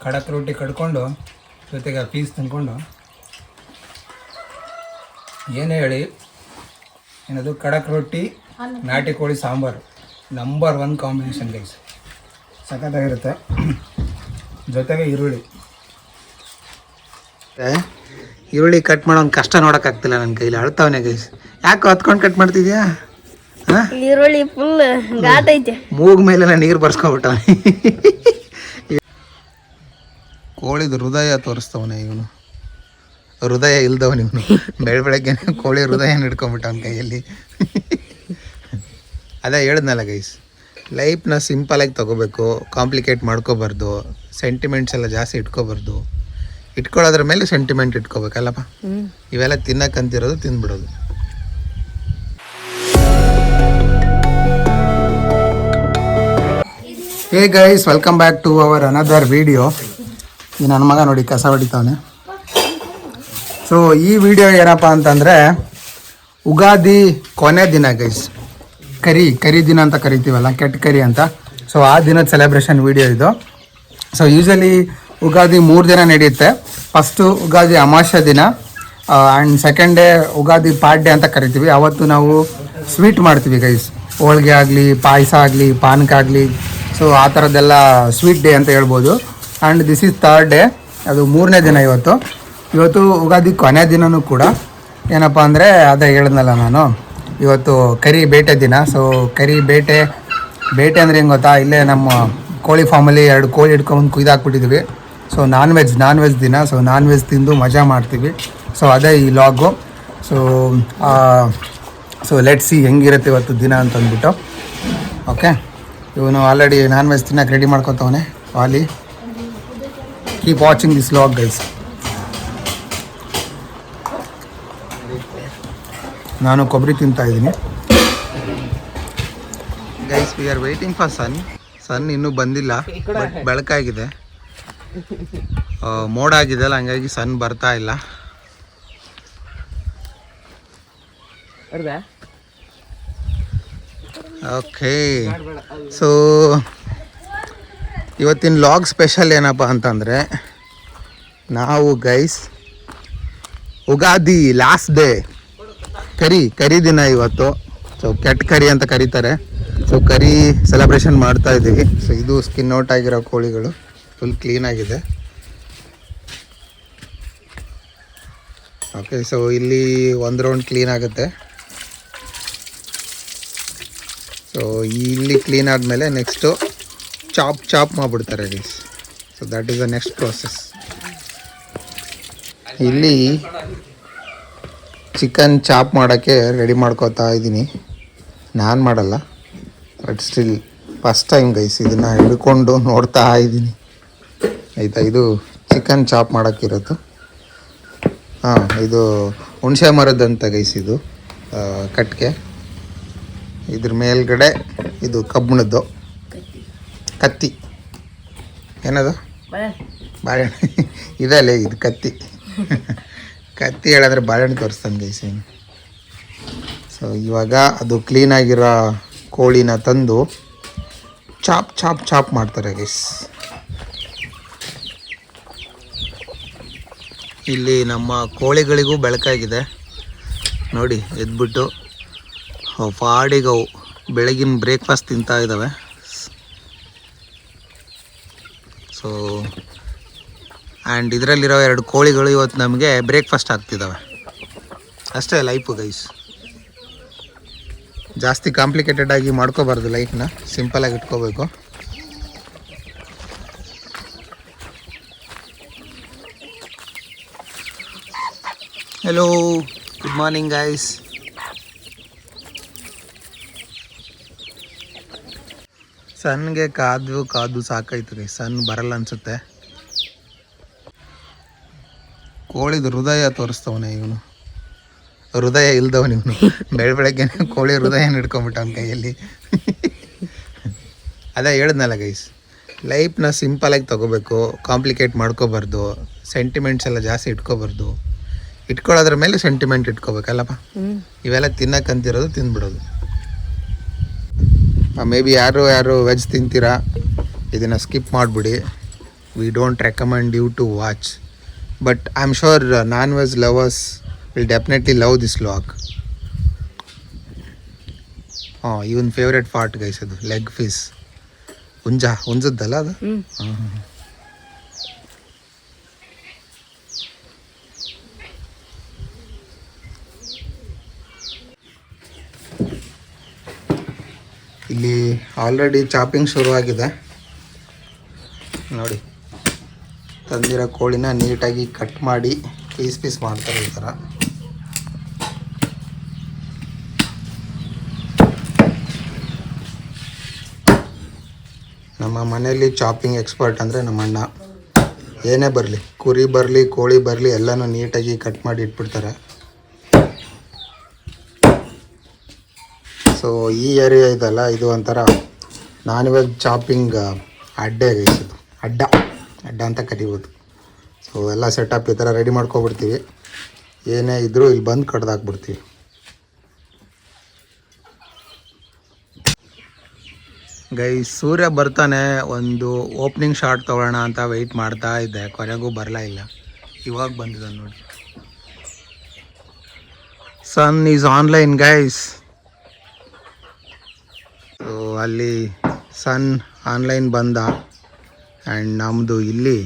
ಖಡಕ್ ರೊಟ್ಟಿ ಕಡ್ಕೊಂಡು ಜೊತೆಗೆ ಪೀಸ್ ತಿನ್ಕೊಂಡು ಏನೇ ಹೇಳಿ ಏನದು ಖಡಕ್ ರೊಟ್ಟಿ ನಾಟಿ ಕೋಳಿ ಸಾಂಬಾರು ನಂಬರ್ 1 ಕಾಂಬಿನೇಷನ್ ಗೈಸ್. ಸಖತ್ತಾಗಿರುತ್ತೆ. ಜೊತೆಗೆ ಈರುಳ್ಳಿ ಕಟ್ ಮಾಡೋ ಒಂದು ಕಷ್ಟ ನೋಡೋಕ್ಕಾಗ್ತಿಲ್ಲ ನನ್ನ ಕೈಲಿ. ಅಳ್ತಾವನೆ ಗೈಸ್. ಯಾಕೆ ಹತ್ಕೊಂಡು ಕಟ್ ಮಾಡ್ತಿದ್ಯಾ? ಈರುಳ್ಳಿ ಫುಲ್ ಘಾಟ್ ಐತೆ. ಮೂಗ್ ಮೇಲೆಲ್ಲ ನೀರು ಬರ್ಸ್ಕೊಬಿಟ್ಟ. ಕೋಳಿದು ಹೃದಯ ತೋರಿಸ್ತವನೆ ಇವನು. ಹೃದಯ ಇಲ್ದವನು ಇವನು. ಬೆಳಗ್ಗೆ ಕೋಳಿ ಹೃದಯ ಹಿಡ್ಕೊಂಬಿಟ್ಟ ಅವನ ಕೈಯಲ್ಲಿ. ಅದೇ ಹೇಳಿದ್ನಲ್ಲ ಗೈಸ್, ಲೈಫ್ನ ಸಿಂಪಲಾಗಿ ತೊಗೋಬೇಕು, ಕಾಂಪ್ಲಿಕೇಟ್ ಮಾಡ್ಕೋಬಾರ್ದು, ಸೆಂಟಿಮೆಂಟ್ಸ್ ಎಲ್ಲ ಜಾಸ್ತಿ ಇಟ್ಕೋಬಾರ್ದು. ಇಟ್ಕೊಳ್ಳೋದ್ರ ಮೇಲೆ ಸೆಂಟಿಮೆಂಟ್ ಇಟ್ಕೋಬೇಕಲ್ಲಪ್ಪ. ಇವೆಲ್ಲ ತಿನ್ನಕ್ಕಂತಿರೋದು ತಿಂದ್ಬಿಡೋದು. Hey guys, welcome back to our another video. ಈ ನನ್ನ ಮಗ ನೋಡಿ ಕಸ ಹೊಡಿತಾವನೆ. ಸೊ ಈ ವಿಡಿಯೋ ಏನಪ್ಪ ಅಂತಂದರೆ ಉಗಾದಿ ಕೊನೆ ದಿನ ಗೈಸ್. ಕರಿ ದಿನ ಅಂತ ಕರಿತೀವಲ್ಲ, ಕೆಟ್ಟ ಕರಿ ಅಂತ. ಸೊ ಆ ದಿನದ ಸೆಲೆಬ್ರೇಷನ್ ವಿಡಿಯೋ ಇದು. ಸೊ ಯೂಶಲಿ ಉಗಾದಿ 3 ದಿನ ನಡೆಯುತ್ತೆ. ಫಸ್ಟು ಉಗಾದಿ ಅಮಾವಾಸ್ಯೆ ದಿನ ಆ್ಯಂಡ್ ಸೆಕೆಂಡ್ ಡೇ ಉಗಾದಿ ಪಾಡ್ಯ ಅಂತ ಕರಿತೀವಿ. ಅವತ್ತು ನಾವು ಸ್ವೀಟ್ ಮಾಡ್ತೀವಿ ಗೈಸ್. ಹೋಳಿಗೆ ಆಗಲಿ, ಪಾಯಸ ಆಗಲಿ, ಪಾನಕ ಆಗಲಿ. ಸೊ ಆ ಥರದ್ದೆಲ್ಲ ಸ್ವೀಟ್ ಡೇ ಅಂತ ಹೇಳ್ಬೋದು. And this is 3rd day, ಅದು 3ನೇ ದಿನ ಇವತ್ತು ಉಗಾದಿ ಕೊನೆ ದಿನವೂ ಕೂಡ. ಏನಪ್ಪ ಅಂದರೆ ಅದೇ ಹೇಳಿದ್ನಲ್ಲ ನಾನು, ಇವತ್ತು ಕರಿ ಬೇಟೆ ದಿನ. ಸೊ ಕರಿ ಬೇಟೆ ಅಂದರೆ ಹೆಂಗೆ ಗೊತ್ತಾ, ಇಲ್ಲೇ ನಮ್ಮ ಕೋಳಿ ಫಾರ್ಮಲ್ಲಿ 2 ಕೋಳಿ ಹಿಡ್ಕೊಂಡು ಕುಯ್ದಾಕ್ಬಿಟ್ಟಿದ್ವಿ. ಸೊ ನಾನ್ ವೆಜ್ ದಿನ. ಸೊ ನಾನ್ ವೆಜ್ ತಿಂದು ಮಜಾ ಮಾಡ್ತೀವಿ. ಸೊ ಅದೇ ಈ ಲಾಗು. ಸೊ ಲೆಟ್ ಸಿ ಹೆಂಗಿರುತ್ತೆ ಇವತ್ತು ದಿನ ಅಂತಂದ್ಬಿಟ್ಟು. ಓಕೆ, ಇವನು ಆಲ್ರೆಡಿ ನಾನ್ ವೆಜ್ ತಿನ್ನಕ್ಕೆ ರೆಡಿ ಮಾಡ್ಕೊತವನೆ. ವಾಲಿ, keep watching this vlog guys. ನಾನು ಕೊಬ್ಬರಿ ತಿಂತಾ ಇದ್ದೀನಿ guys. We are waiting for sun ಇನ್ನೂ ಬಂದಿಲ್ಲ, ಬಟ್ ಬೆಳಕಾಗಿದೆ. ಮೋಡ ಆಗಿದೆಯಲ್ಲ, ಹಂಗಾಗಿ ಸನ್ ಬರ್ತಾ ಇಲ್ಲ. ಓಕೆ, ಸೊ ಇವತ್ತಿನ ಲಾಗ್ ಸ್ಪೆಷಲ್ ಏನಪ್ಪ ಅಂತಂದರೆ, ನಾವು ಗೈಸ್ ಉಗಾದಿ ಲಾಸ್ಟ್ ಡೇ ಕರಿ ದಿನ ಇವತ್ತು. ಸೊ ಕೆಟ್ಟ ಕರಿ ಅಂತ ಕರೀತಾರೆ. ಸೊ ಕರಿ ಸೆಲೆಬ್ರೇಷನ್ ಮಾಡ್ತಾ ಇದ್ದೀವಿ. ಸೊ ಇದು ಸ್ಕಿನ್ ಔಟ್ ಆಗಿರೋ ಕೋಳಿಗಳು, ಫುಲ್ ಕ್ಲೀನಾಗಿದೆ. ಓಕೆ, ಸೊ ಇಲ್ಲಿ 1 ರೌಂಡ್ ಕ್ಲೀನ್ ಆಗುತ್ತೆ. ಸೊ ಇಲ್ಲಿ ಕ್ಲೀನ್ ಆದಮೇಲೆ ನೆಕ್ಸ್ಟು ಚಾಪ್ ಮಾಡಿಬಿಡ್ತಾರೆ guys. So that is the next process. ಇಲ್ಲಿ ಚಿಕನ್ ಚಾಪ್ ಮಾಡೋಕ್ಕೆ ರೆಡಿ ಮಾಡ್ಕೋತಾ ಇದ್ದೀನಿ. ನಾನು ಮಾಡಲ್ಲ, but still first time guys ಇದನ್ನು ಹಿಡ್ಕೊಂಡು ನೋಡ್ತಾ ಇದ್ದೀನಿ. ಆಯಿತಾ, ಇದು ಚಿಕನ್ ಚಾಪ್ ಮಾಡೋಕ್ಕಿರೋದು. ಇದು ಹುಣಸೆ ಮರದಂತ ಗೈಸ್. ಇದು ಕಟ್ಟಿಗೆ, ಇದ್ರ ಮೇಲ್ಗಡೆ ಇದು ಕಬ್ಬಿಣದ್ದು ಕತ್ತಿ. ಏನದು? ಬಾಳೆಹಣ್ಣು. ಇದಲ್ಲೇ ಇದು ಕತ್ತಿ. ಕತ್ತಿ ಹೇಳಿದ್ರೆ ಬಾಳೆಹಣ್ಣು ತೋರಿಸ್ತಾನೆ ಗೈಸ್ ಏನು. ಸೊ ಇವಾಗ ಅದು ಕ್ಲೀನಾಗಿರೋ ಕೋಳಿನ ತಂದು ಚಾಪ್ ಮಾಡ್ತಾರೆ ಗೈಸ್. ಇಲ್ಲಿ ನಮ್ಮ ಕೋಳಿಗಳಿಗೂ ಬೆಳಕಾಗಿದೆ ನೋಡಿ. ಎದ್ಬಿಟ್ಟು ಪಾಡಿಗವು ಬೆಳಗಿನ ಬ್ರೇಕ್ಫಾಸ್ಟ್ ತಿಂತಾ ಇದ್ದಾವೆ. ಸೊ ಆ್ಯಂಡ್ ಇದರಲ್ಲಿರೋ 2 ಕೋಳಿಗಳು ಇವತ್ತು ನಮಗೆ ಬ್ರೇಕ್ಫಾಸ್ಟ್ ಆಗ್ತಿದ್ದಾವೆ. ಅಷ್ಟೇ ಲೈಫು ಗೈಸ್. ಜಾಸ್ತಿ ಕಾಂಪ್ಲಿಕೇಟೆಡ್ ಆಗಿ ಮಾಡ್ಕೋಬಾರ್ದು ಲೈಫ್ನ, ಸಿಂಪಲಾಗಿ ಇಟ್ಕೋಬೇಕು. Hello, good morning guys. ಸನ್ಗೆ ಕಾದು ಸಾಕಾಯ್ತು ಗೈಸ್. ಸನ್ ಬರಲ್ಲ ಅನ್ಸುತ್ತೆ. ಕೋಳಿದು ಹೃದಯ ತೋರಿಸ್ತವನೆ ಇವನು. ಹೃದಯ ಇಲ್ದವನು ಇವನು. ಬೆಳಗ್ಗೆ ಕೋಳಿ ಹೃದಯ ಹಿಡ್ಕೊಂಬಿಟ್ಟ ಅವನ ಕೈಯಲ್ಲಿ. ಅದೇ ಹೇಳಿದ್ನಲ್ಲ ಗೈಸ್, ಲೈಫ್ನ ಸಿಂಪಲಾಗಿ ತೊಗೋಬೇಕು, ಕಾಂಪ್ಲಿಕೇಟ್ ಮಾಡ್ಕೋಬಾರ್ದು, ಸೆಂಟಿಮೆಂಟ್ಸ್ ಎಲ್ಲ ಜಾಸ್ತಿ ಇಟ್ಕೋಬಾರ್ದು. ಇಟ್ಕೊಳ್ಳೋದ್ರ ಮೇಲೆ ಸೆಂಟಿಮೆಂಟ್ ಇಟ್ಕೋಬೇಕಲ್ಲಪ್ಪ. ಇವೆಲ್ಲ ತಿನ್ನಕ್ಕಂತಿರೋದು ತಿಂದ್ಬಿಡೋದು. ಮೇ ಬಿ ಯಾರು ವೆಜ್ ತಿಂತೀರಾ ಇದನ್ನು ಸ್ಕಿಪ್ ಮಾಡಿಬಿಡಿ. we don't recommend you to watch. But I'm sure non-veg lovers will definitely love this vlog. Even favourite part guys ಅದು ಲೆಗ್ ಪೀಸ್ ಹುಂಜದ್ದಲ್ಲ ಅದು. ಇಲ್ಲಿ ಆಲ್ರೆಡಿ ಚಾಪಿಂಗ್ ಶುರುವಾಗಿದೆ ನೋಡಿ. ತಂದಿರೋ ಕೋಳಿನ ನೀಟಾಗಿ ಕಟ್ ಮಾಡಿ ಪೀಸ್ ಮಾಡ್ತಾರೆ ಈ ಥರ. ನಮ್ಮ ಮನೆಯಲ್ಲಿ ಚಾಪಿಂಗ್ ಎಕ್ಸ್ಪರ್ಟ್ ಅಂದರೆ ನಮ್ಮ ಅಣ್ಣ. ಏನೇ ಬರಲಿ, ಕುರಿ ಬರಲಿ ಕೋಳಿ ಬರಲಿ ಎಲ್ಲನೂ ನೀಟಾಗಿ ಕಟ್ ಮಾಡಿ ಇಟ್ಬಿಡ್ತಾರೆ. ಸೊ ಈ ಏರಿಯಾ ಇದಲ್ಲ, ಇದು ಒಂಥರ ನಾನ್ ವೆಜ್ ಚಾಪಿಂಗ್ ಅಡ್ಡೆ ಗೈಸದು, ಅಡ್ಡ ಅಂತ ಕರಿಬೋದು. ಸೊ ಎಲ್ಲ ಸೆಟಪ್ ಈ ಥರ ರೆಡಿ ಮಾಡ್ಕೊಬಿಡ್ತೀವಿ. ಏನೇ ಇದ್ದರೂ ಇಲ್ಲಿ ಬಂದು ಕಡ್ದಾಕ್ಬಿಡ್ತೀವಿ. ಗೈಸ್ ಸೂರ್ಯ ಬರ್ತಾನೆ, ಒಂದು ಓಪನಿಂಗ್ ಶಾಟ್ ತೊಗೊಳ್ಳೋಣ ಅಂತ ವೆಯ್ಟ್ ಮಾಡ್ತಾ ಇದ್ದೆ, ಕೊನೆಗೂ ಬರಲೇ ಇಲ್ಲ. ಇವಾಗ ಬಂದಿದ್ದಾನೆ ನೋಡಿ. ಸನ್ ಈಸ್ ಆನ್ಲೈನ್ ಗೈಸ್. ಸೊ ಅಲ್ಲಿ ಸನ್ ಆನ್ಲೈನ್ ಬಂದ. ಆ್ಯಂಡ್ ನಮ್ಮದು ಇಲ್ಲಿ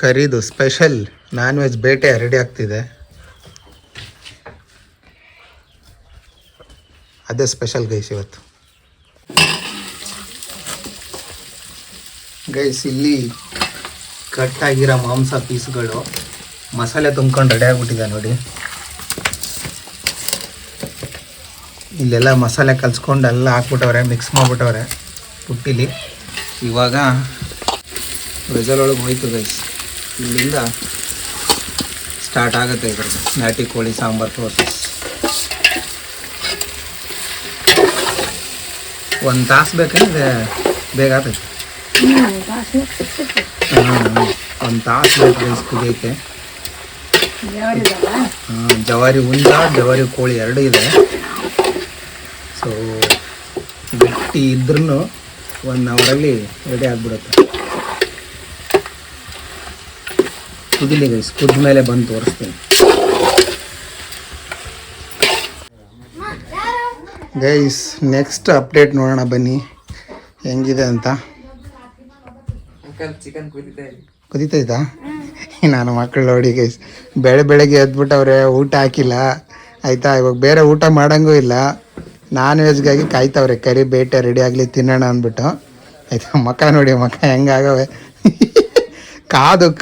ಕರಿದು ಸ್ಪೆಷಲ್ ನಾನ್ ವೆಜ್ ಬೇಟೆ ರೆಡಿ ಆಗ್ತಿದೆ. ಅದೇ ಸ್ಪೆಷಲ್ ಗೈಸ್ ಇವತ್ತು. ಗೈಸ್ ಇಲ್ಲಿ ಕಟ್ಟಾಗಿರೋ ಮಾಂಸ ಪೀಸ್ಗಳು ಮಸಾಲೆ ತುಂಬ್ಕೊಂಡು ರೆಡಿ ಆಗಿಬಿಟ್ಟಿದೆ ನೋಡಿ. ಇಲ್ಲೆಲ್ಲ ಮಸಾಲೆ ಕಲಿಸ್ಕೊಂಡು ಎಲ್ಲ ಹಾಕ್ಬಿಟ್ಟವ್ರೆ, ಮಿಕ್ಸ್ ಮಾಡಿಬಿಟ್ಟವ್ರೆ ಪುಟ್ಟಿಲಿ. ಇವಾಗ ವೆಜಲ್ ಒಳಗೆ ಹೋಯ್ತು ಗೈಸ್. ಇಲ್ಲಿಂದ ಸ್ಟಾರ್ಟ್ ಆಗುತ್ತೆ ಇದ್ರದ್ದು ನಾಟಿ ಕೋಳಿ ಸಾಂಬಾರು ಪ್ರೋಸೆಸ್. 1 ತಾಸು ಬೇಕಂದ್ರೆ ಬೇಗ ಆಗ್ತೈತೆ. 1 ತಾಸು ಬೇಕು ಗೈಸ್ ಕುದಿಯಕ್ಕೆ. ಜವಾರಿ ಹುಂಜ ಜವಾರಿ ಕೋಳಿ 2 ಇದೆ. ಸೊ ಗಟ್ಟಿ ಇದ್ರೂ 1 ಅವರಲ್ಲಿ ರೆಡಿ ಆಗಿಬಿಡುತ್ತೆ. ಕುದಿಲಿ ಗೈಸ್, ಕುದ್ದ ಮೇಲೆ ಬಂದು ತೋರಿಸ್ತೀನಿ ಗೈಸ್. ನೆಕ್ಸ್ಟ್ ಅಪ್ಡೇಟ್ ನೋಡೋಣ ಬನ್ನಿ ಹೆಂಗಿದೆ ಅಂತ. ಕುದೀತೈತಾ? ನಾನು ಮಕ್ಕಳು ನೋಡಿ ಗೈಸ್, ಬೆಳಗ್ಗೆ ಎದ್ಬಿಟ್ಟವ್ರೆ, ಊಟ ಹಾಕಿಲ್ಲ ಆಯಿತಾ. ಇವಾಗ ಬೇರೆ ಊಟ ಮಾಡೋಂಗೂ ಇಲ್ಲ, ನಾನ್ ವೆಜ್ಗಾಗಿ ಕಾಯ್ತವ್ರೆ. ಕರಿ ಬೇಟೆ ರೆಡಿ ಆಗಲಿ ತಿನ್ನೋಣ ಅಂದ್ಬಿಟ್ಟು ಆಯಿತಾ. ಮಕ್ಕ ನೋಡಿ, ಮಕ್ಕ ಹೆಂಗಾಗವೆ.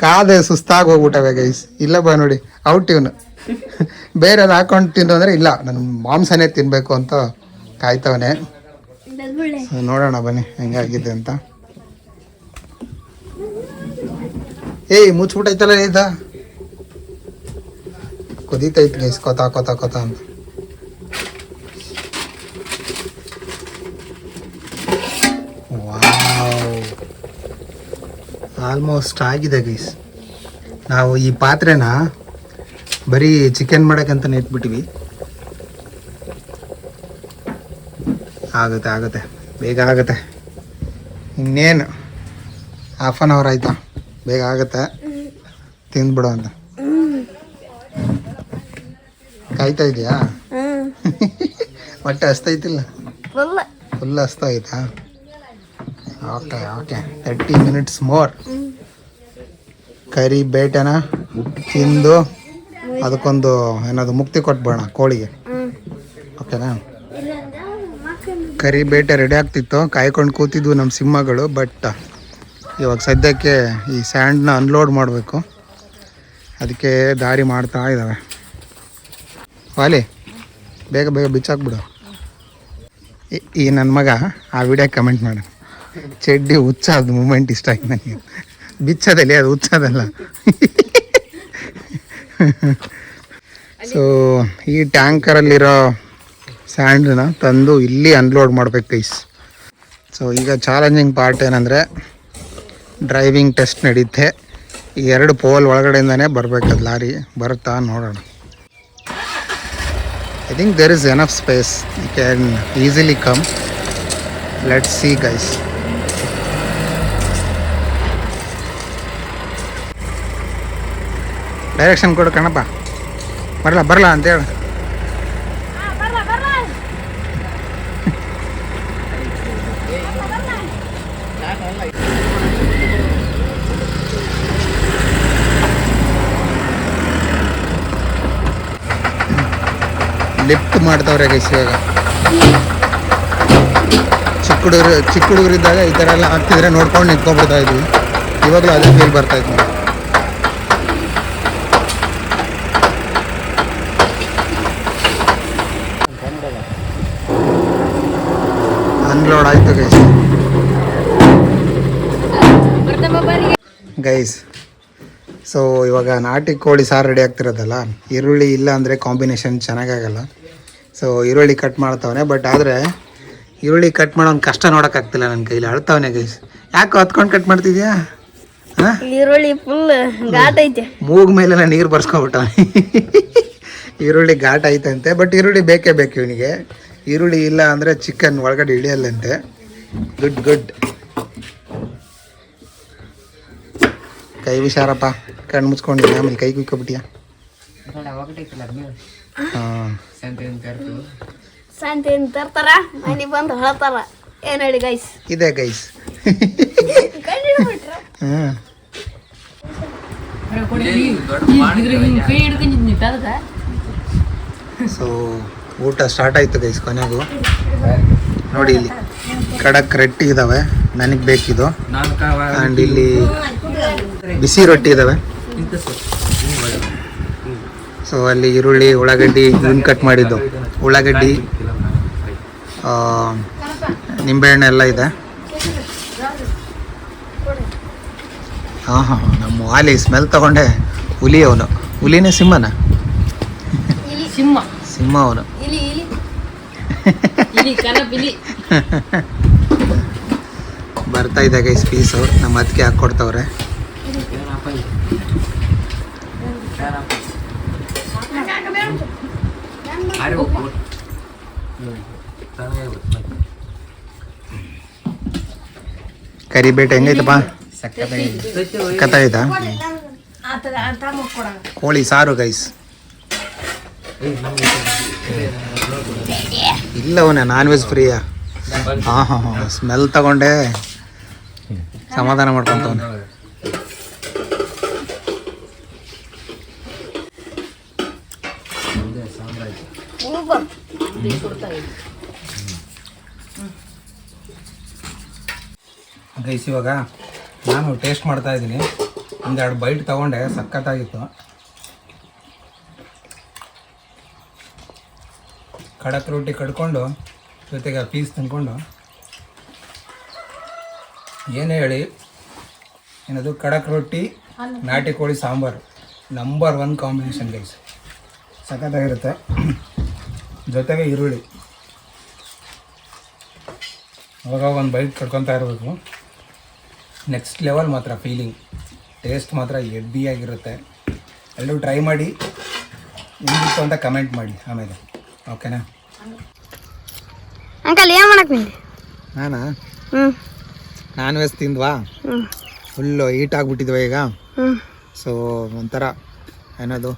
ಕಾದೆ ಸುಸ್ತಾಗಿ ಹೋಗ್ಬಿಟ್ಟವೆ ಗೈಸ್. ಇಲ್ಲ ಬಾ ನೋಡಿ ಔಟ್ ಇವನು. ಬೇರೆ ಅದು ಹಾಕೊಂಡು ತಿನ್ನು ಅಂದರೆ ಇಲ್ಲ, ನನ್ನ ಮಾಂಸನೇ ತಿನ್ನಬೇಕು ಅಂತ ಕಾಯ್ತವನೆ. ನೋಡೋಣ ಬನ್ನಿ ಹೆಂಗಾಗಿದೆ ಅಂತ. ಏಯ್ ಮುಚ್ಚಿಬಿಟ್ಟೈತಲ್ಲ ಇದ, ಕುದೀತೈತೆ ಗೈಸ್ ಕೊತ ಅಂತ. ಆಲ್ಮೋಸ್ಟ್ ಆಗಿದೆ ಗೈಸ್. ನಾವು ಈ ಪಾತ್ರೆನ ಬರೀ ಚಿಕನ್ ಮಾಡೋಕ್ಕಂತಲೇ ಇಟ್ಬಿಟ್ಟಿವಿ. ಆಗುತ್ತೆ ಬೇಗ ಆಗುತ್ತೆ. ಇನ್ನೇನು ಹಾಫ್ ಆನ್ ಅವರ್ ಆಯಿತಾ, ಬೇಗ ಆಗುತ್ತೆ, ತಿಂದ್ಬಿಡು ಅಂತ. ಕಾಯ್ತಾ ಇದೆಯಾ? ಹೊಟ್ಟೆ ಹಸ್ತೈತಿಲ್ಲ? ಫುಲ್ ಹಸ್ತೈತಾ? Okay 30 minutes more. ಕರಿ ಬೇಟೆನ ತಿಂದು ಅದಕ್ಕೊಂದು ಏನಾದ್ರು ಮುಕ್ತಿ ಕೊಟ್ಬೇಡ ಕೋಳಿಗೆ, ಓಕೆನಾ? ಕರಿ ಬೇಟೆ ರೆಡಿ ಆಗ್ತಿತ್ತು, ಕಾಯ್ಕೊಂಡು ಕೂತಿದ್ವು ನಮ್ಮ ಸಿಂಹಗಳು. ಬಟ್ ಇವಾಗ ಸದ್ಯಕ್ಕೆ ಈ ಸ್ಯಾಂಡ್ನ ಅನ್ಲೋಡ್ ಮಾಡಬೇಕು, ಅದಕ್ಕೆ ದಾರಿ ಮಾಡ್ತಾ ಇದ್ದಾವೆ. ವಾಲಿ ಬೇಗ ಬಿಚ್ಚಾಕ್ಬಿಡು. ಈ ನನ್ನ ಮಗ ಆ ವಿಡಿಯೋ ಕಮೆಂಟ್ ಮಾಡು, ಚಡ್ಡಿ ಹುಚ್ಚಾದ ಮೂಮೆಂಟ್ ಇಷ್ಟ ಆಯ್ತು ನನಗೆ. ಬಿಚ್ಚದಲ್ಲಿ ಅದು ಹುಚ್ಚದಲ್ಲ. ಸೊ ಈ ಟ್ಯಾಂಕರಲ್ಲಿರೋ ಸ್ಯಾಂಡನ್ನ ತಂದು ಇಲ್ಲಿ ಅನ್ಲೋಡ್ ಮಾಡ್ಬೇಕು ಗೈಸ್. ಸೊ ಈಗ ಚಾಲೆಂಜಿಂಗ್ ಪಾರ್ಟ್ ಏನಂದರೆ ಡ್ರೈವಿಂಗ್ ಟೆಸ್ಟ್ ನಡೀತೆ. ಈ 2 ಪೋಲ್ ಒಳಗಡೆಯಿಂದನೇ ಬರಬೇಕದು ಲಾರಿ. ಬರುತ್ತಾ ನೋಡೋಣ. I think there is enough space, you can easily come. Let's see guys. Direction ಕೊಡು ಕಣಪ್ಪ. ಬರಲ್ಲ ಅಂತೇಳು. ಲಿಫ್ಟ್ ಮಾಡ್ತಾವ್ರೆ ಗೈಸ್ ಇವಾಗ. ಚಿಕ್ಕ ಹುಡುಗರಿದ್ದಾಗ ಈ ಥರ ಎಲ್ಲ ಆಗ್ತಿದ್ರೆ ನೋಡ್ಕೊಂಡು ನಿಂತ್ಕೊಂಡ್ಬಿಡ್ತಾ ಇದ್ವಿ. ಇವಾಗಲೂ ಅದೇ ಫೀಲ್ ಬರ್ತಾ ಇದ್ವಿ. ಅನ್ಲೋಡ್ ಆಯಿತು ಗೈಸ್. ಸೊ ಇವಾಗ ನಾಟಿ ಕೋಳಿ ಸಾರು ರೆಡಿ ಆಗ್ತಿರೋದಲ್ಲ, ಈರುಳ್ಳಿ ಇಲ್ಲ ಅಂದರೆ ಕಾಂಬಿನೇಷನ್ ಚೆನ್ನಾಗಾಗಲ್ಲ. ಸೊ ಈರುಳ್ಳಿ ಕಟ್ ಮಾಡ್ತಾವನೆ, ಬಟ್ ಆದರೆ ಈರುಳ್ಳಿ ಕಟ್ ಮಾಡೋ ಒಂದು ಕಷ್ಟ ನೋಡೋಕ್ಕಾಗ್ತಿಲ್ಲ ನನ್ನ ಕೈಲಿ. ಅಳ್ತಾವನೆ ಗೈಸ್. ಯಾಕೆ ಹತ್ಕೊಂಡು ಕಟ್ ಮಾಡ್ತಿದ್ಯಾ? ಹಾಂ, ಈರುಳ್ಳಿ ಫುಲ್ ಘಾಟ್ ಐತೆ. ಮೂಗ್ ಮೇಲೆಲ್ಲ ನೀರು ಬರ್ಸ್ಕೊಬಿಟ್ಟವನೆ. ಈರುಳ್ಳಿ ಘಾಟ್ ಐತಂತೆ, ಬಟ್ ಈರುಳ್ಳಿ ಬೇಕೇ ಬೇಕು ಇವನಿಗೆ. ಈರುಳ್ಳಿ ಇಲ್ಲ ಅಂದರೆ ಚಿಕನ್ ಒಳಗಡೆ ಇಳಿಯಲ್ಲಂತೆ. ಗುಡ್. ಕೈ ಹುಷಾರಪ್ಪ, ಕಣ್ಣು ಮುಚ್ಕೊಂಡಿದ್ದೀನಿ, ಆಮೇಲೆ ಕೈ ಕುಯ್ಕೊಬಿಟ್ಟಿಯಾ? ಹಾಂ, ಶಾಂತಿ ತರ್ತಾರ, ಮನೆ ಬಂದು ಹೇಳ್ತಾರ. ಏನು ಹೇಳಿ ಗೈಸ್, ಇದೆ ಗೈಸ್. ಹಾಂ, ಸೊ ಊಟ ಸ್ಟಾರ್ಟ್ ಆಯಿತು ಗೈಸ್. ಕೊನೆಗೂ ನೋಡಿ, ಇಲ್ಲಿ ಖಡಕ್ ರೊಟ್ಟಿ ಇದ್ದಾವೆ, ನನಗೆ ಬೇಕಿದು. ಆ್ಯಂಡ್ ಇಲ್ಲಿ ಬಿಸಿ ರೊಟ್ಟಿ ಇದ್ದಾವೆ. ಸೊ ಅಲ್ಲಿ ಈರುಳ್ಳಿ, ಉಳ್ಳಾಗಡ್ಡಿ ಕಟ್ ಮಾಡಿದ್ದು, ಉಳ್ಳಾಗಡ್ಡಿ, ನಿಂಬೆಹಣ್ಣು ಎಲ್ಲ ಇದೆ. ಹಾಂ, ನಮ್ಮ ವಾಲಿ ಸ್ಮೆಲ್ ತಗೊಂಡೆ. ಹುಲಿ ಅವನು. ಹುಲಿನೇ ಸಿಂಹನ? ಸಿಂಹ ಅವನು. ಬರ್ತಾ ಇದೆ ಗೈಸ್ ಪೀಸು. ನಮ್ಮ ಅದಕ್ಕೆ ಹಾಕ್ಕೊಡ್ತವ್ರೆ. ಕರಿಬೇಟೆ ಹೆಂಗೈತಪ್ಪ? ಸಕ್ಕತ್ತಾಯ್ತಾ? ಕೋಳಿ ಸಾರು ಗೈಸ್. ಇಲ್ಲವನೇ non veg ಫ್ರೀಯಾ? ಹಾಂ, ಸ್ಮೆಲ್ ತಗೊಂಡೆ ಸಮಾಧಾನ ಮಾಡ್ಕೊಂತವನೆ. ಗೈಸ್ ಇವಾಗ ನಾನು ಟೇಸ್ಟ್ ಮಾಡ್ತಾ ಇದ್ದೀನಿ. ಒಂದೆರಡು ಬೈಟ್ ತಗೊಂಡೆ, ಸಖತ್ತಾಗಿತ್ತು. ಖಡಕ್ ರೊಟ್ಟಿ ಕಡ್ಕೊಂಡು ಜೊತೆಗೆ ಪೀಸ್ ತಿನ್ಕೊಂಡು, ಏನೇ ಹೇಳಿ ಏನದು ಖಡಕ್ ರೊಟ್ಟಿ ನಾಟಿ ಕೋಳಿ ಸಾಂಬಾರು ನಂಬರ್ 1 ಕಾಂಬಿನೇಷನ್ ಗೈಸ್. ಸಖತ್ತಾಗಿರುತ್ತೆ. ಜೊತೆಗೆ ಈರುಳ್ಳಿ. ಅವಾಗ ಒಂದು ಬೈಟ್ ಕಡ್ಕೊತಾ ಇರಬೇಕು. ನೆಕ್ಸ್ಟ್ ಲೆವೆಲ್ ಮಾತ್ರ ಫೀಲಿಂಗ್. ಟೇಸ್ಟ್ ಮಾತ್ರ ಹೆವಿಯಾಗಿರುತ್ತೆ. ಎಲ್ಲರೂ ಟ್ರೈ ಮಾಡಿ, ನಿಮ್ಗಿತ್ತು ಅಂತ ಕಮೆಂಟ್ ಮಾಡಿ ಆಮೇಲೆ. ಓಕೆನಾ? ಅಂಕಲ್ ಏನು ಮಾಡಕ್ಕೆ ಬಂದೆ? ನಾನಾ ನಾನ್ ವೆಜ್ ತಿಂದ್ವಾ, ಫುಲ್ಲು ಹೀಟ್ ಆಗಿಬಿಟ್ಟಿದ್ವ ಈಗ. ಸೊ ಒಂಥರ ಏನದು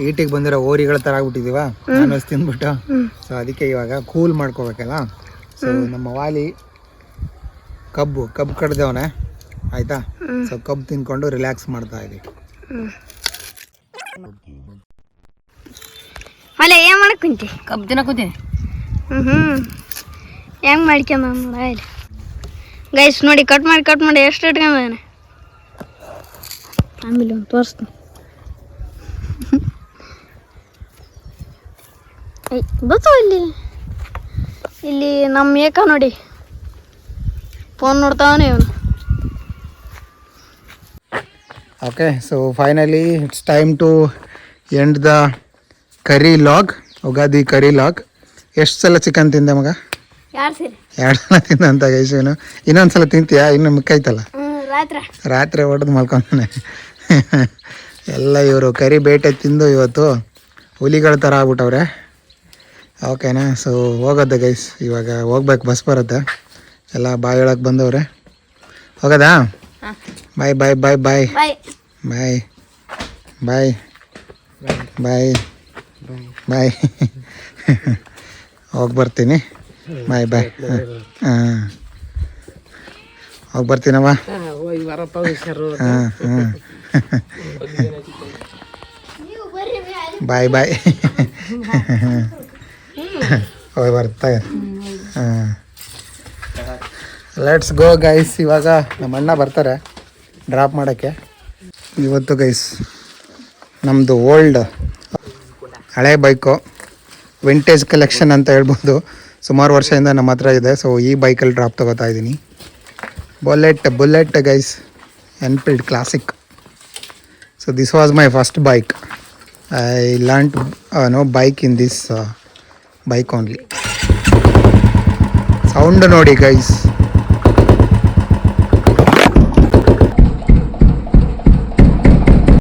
ಹೀಟಿಗೆ ಬಂದಿರೋ ಓರಿಗಳ ಥರ ಆಗ್ಬಿಟ್ಟಿದ್ದೀವ ನಾನ್ ವೆಜ್ ತಿಂದ್ಬಿಟ್ಟು. ಸೊ ಅದಕ್ಕೆ ಇವಾಗ ಕೂಲ್ ಮಾಡ್ಕೋಬೇಕಲ್ಲ. ಸೊ ನಮ್ಮ ವಾಲಿ ಕಬ್ಬು ಕಡ್ದವನೆ ಆಯಿತಾ. ಸೊ ಕಬ್ಬು ತಿನ್ಕೊಂಡು ರಿಲ್ಯಾಕ್ಸ್ ಮಾಡ್ತಾ ಇದ್ದೀವಿ. ಅಲ್ಲ ಏನು ಮಾಡಕ್ಕೆ ಕುಂತಿ? ಕಬ್ಬು ತಿನ್ನಕ್ಕೆ ಕೂತೀನಿ. ಹೆಂಗೆ ಮಾಡ್ಕೊಂಡ ಇಲ್ಲಿ ಗೈಸ್ ನೋಡಿ, ಕಟ್ ಮಾಡಿ ಎಷ್ಟು ಇಟ್ಕೊಂಡಾನೆ. ಆಮೇಲೆ ಒಂದು ತೋರಿಸ್ತೀನಿ. ಗೊತ್ತು ಇಲ್ಲಿ ನಮ್ಮ ಏಕ ನೋಡಿ ಫೋನ್ ನೋಡ್ತಾವನೆ ಇವನು. Okay, so finally it's time to end the curry log, Ugadi curry log. ಎಷ್ಟು ಸಲ ಚಿಕನ್ ತಿಂದೆ ಮಗ? 2 ಸಲ ತಿಂದ ಅಂತ ಗೈಸ್. ಇನ್ನೊಂದು ಸಲ ತಿಂತೀಯಾ? ಇನ್ನು ಮಿಕ್ಕೈತಲ್ಲ, ರಾತ್ರಿ ಹೊಡೆದು ಮಲ್ಕೊಂತಾನೆ. ಎಲ್ಲ ಇವರು ಕರಿ ಬೇಟೆ ತಿಂದು ಇವತ್ತು ಹುಲಿಗಳ ಥರ ಆಗ್ಬಿಟ್ಟವ್ರೆ. ಓಕೆನಾ? ಸೊ ಹೋಗೋದು ಗೈಸ್, ಇವಾಗ ಹೋಗ್ಬೇಕು, ಬಸ್ ಬರುತ್ತೆ. ಎಲ್ಲ ಬಾಯ್ ಹೇಳಕ್ಕೆ ಬಂದವ್ರೆ. ಹೋಗೋದಾ? ಬಾಯ್ ಬಾಯ್ ಬಾಯ್ ಬಾಯ್ ಬಾಯ್ ಬಾಯ್ ಬಾಯ್. ಬಾಯ್ ಬಾಯ್ ಹೋಗಿ ಬರ್ತೀನಿ ಬಾಯ್ ಬಾಯ್ ಹಾಂ ಹೋಗಿ ಬರ್ತೀನವ್ವ ಹಾಂ ಹ್ಞೂ ಬಾಯ್ ಬಾಯ್ ಹೋಗಿ ಬರ್ತಾ ಹಾಂ ಲೆಟ್ಸ್ ಗೋ ಗೈಸ್. ಇವಾಗ ನಮ್ಮ ಅಣ್ಣ ಬರ್ತಾರೆ ಡ್ರಾಪ್ ಮಾಡೋಕ್ಕೆ. ಇವತ್ತು ಗೈಸ್ ನಮ್ಮದು ಓಲ್ಡ್ ಹಳೆ ಬೈಕು ವಿಂಟೇಜ್ ಕಲೆಕ್ಷನ್ ಅಂತ ಹೇಳ್ಬೋದು. ಸುಮಾರು ವರ್ಷದಿಂದ ನಮ್ಮ ಹತ್ರ ಇದೆ. ಸೊ ಈ ಬೈಕಲ್ಲಿ ಡ್ರಾಪ್ ತೊಗೋತಾ ಇದ್ದೀನಿ. Bullet guys, Enfield classic. So this was my first bike. I learn no bike in this bike only. Sound ನೋಡಿ ಗೈಸ್.